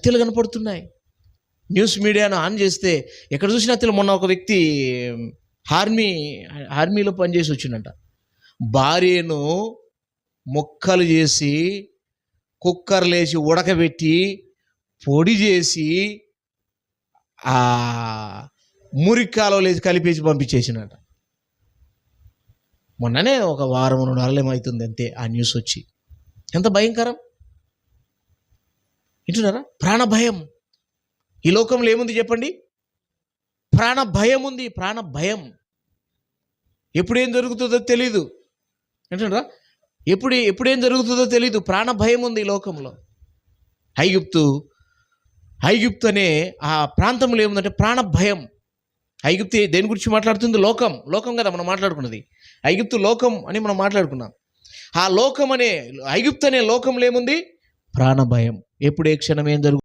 హత్యలు కనపడుతున్నాయి. న్యూస్ మీడియాను ఆన్ చేస్తే ఎక్కడ చూసిన హత్యలు. మొన్న ఒక వ్యక్తి ఆర్మీలో పనిచేసి వచ్చిందంట. భార్యను ముక్కలు చేసి కుక్కర్లు వేసి ఉడకబెట్టి పొడి చేసి ఆ మురికాలో లేచి కలిపేసి పంపించేసినట. మొన్ననే ఒక వారం 2 వారాలు ఏమవుతుంది అంతే ఆ న్యూస్ వచ్చి. ఎంత భయంకరం వింటున్నారా? ప్రాణ భయం. ఈ లోకంలో ఏముంది చెప్పండి? ప్రాణ భయం ఉంది. ప్రాణ భయం. ఎప్పుడేం జరుగుతుందో తెలీదు. వింటున్నారా? ఎప్పుడేం జరుగుతుందో తెలీదు. ప్రాణ భయం ఉంది ఈ లోకంలో. ఐగుప్తు అనే ఆ ప్రాంతంలో ఏముందంటే ప్రాణ భయం. ఐగుప్తు దేని గురించి మాట్లాడుతుంది? లోకం కదా మనం మాట్లాడుకున్నది. ఐగుప్తు లోకం అని మనం మాట్లాడుకున్నాం. ఆ లోకం అనే ఐగుప్తు అనే లోకంలో ఏముంది? ప్రాణ భయం. ఎప్పుడు ఏ క్షణం ఏం జరుగుతుంది